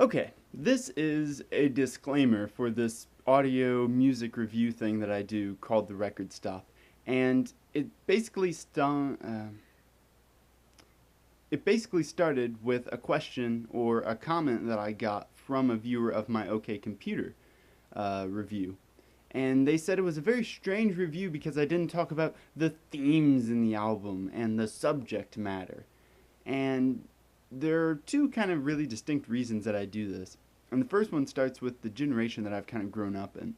Okay, this is a disclaimer for this audio music review thing that I do called The Record Stop, and it basically started with a question or a comment that I got from a viewer of my OK Computer review. And they said it was a very strange review because I didn't talk about the themes in the album and the subject matter. And there are two kind of really distinct reasons that I do this. And the first one starts with the generation that I've kind of grown up in.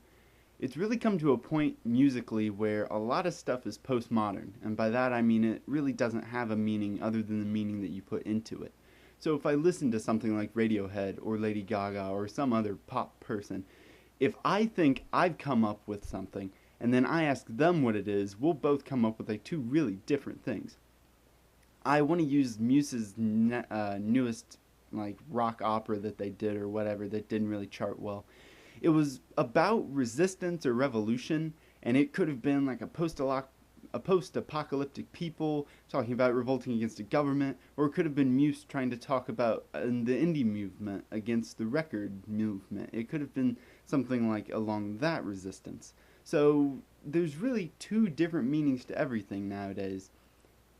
It's really come to a point musically where a lot of stuff is postmodern, and by that I mean it really doesn't have a meaning other than the meaning that you put into it. So if I listen to something like Radiohead or Lady Gaga or some other pop person, if I think I've come up with something and then I ask them what it is, we'll both come up with like two really different things. I want to use Muse's newest like rock opera that they did or whatever that didn't really chart well. It was about resistance or revolution, and it could have been like a post-apocalyptic people talking about revolting against the government, or it could have been Muse trying to talk about the indie movement against the record movement. It could have been something like along that resistance. So there's really two different meanings to everything nowadays.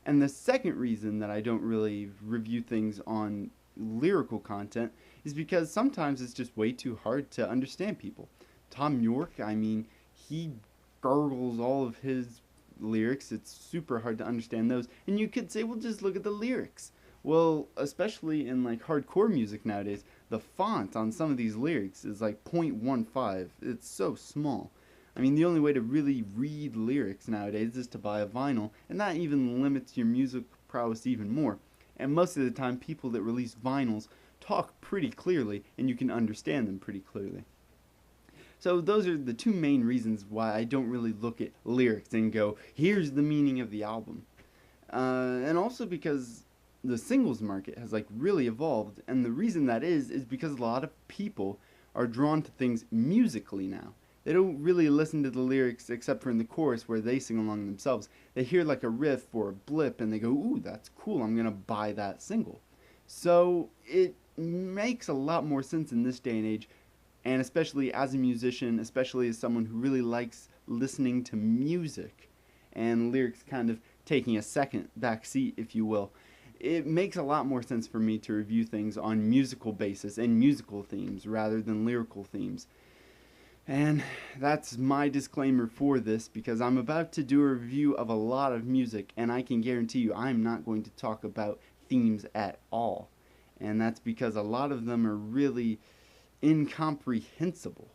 And the second reason that I don't really review things on lyrical content is because sometimes it's just way too hard to understand people. Tom York, I mean, he gurgles all of his lyrics. It's super hard to understand those. And you could say, well, just look at the lyrics. Well, especially in like hardcore music nowadays, the font on some of these lyrics is like 0.15. It's so small. I mean, the only way to really read lyrics nowadays is to buy a vinyl, and that even limits your music prowess even more. And most of the time, people that release vinyls talk pretty clearly, and you can understand them pretty clearly. So those are the two main reasons why I don't really look at lyrics and go, here's the meaning of the album. And also because the singles market has like really evolved, and the reason that is because a lot of people are drawn to things musically now. They don't really listen to the lyrics except for in the chorus where they sing along themselves. They hear like a riff or a blip and they go, ooh, that's cool, I'm gonna buy that single. So it makes a lot more sense in this day and age, and especially as a musician, especially as someone who really likes listening to music and lyrics kind of taking a second back seat, if you will. It makes a lot more sense for me to review things on musical basis and musical themes rather than lyrical themes. And that's my disclaimer for this because I'm about to do a review of a lot of music, and I can guarantee you I'm not going to talk about themes at all. And that's because a lot of them are really incomprehensible.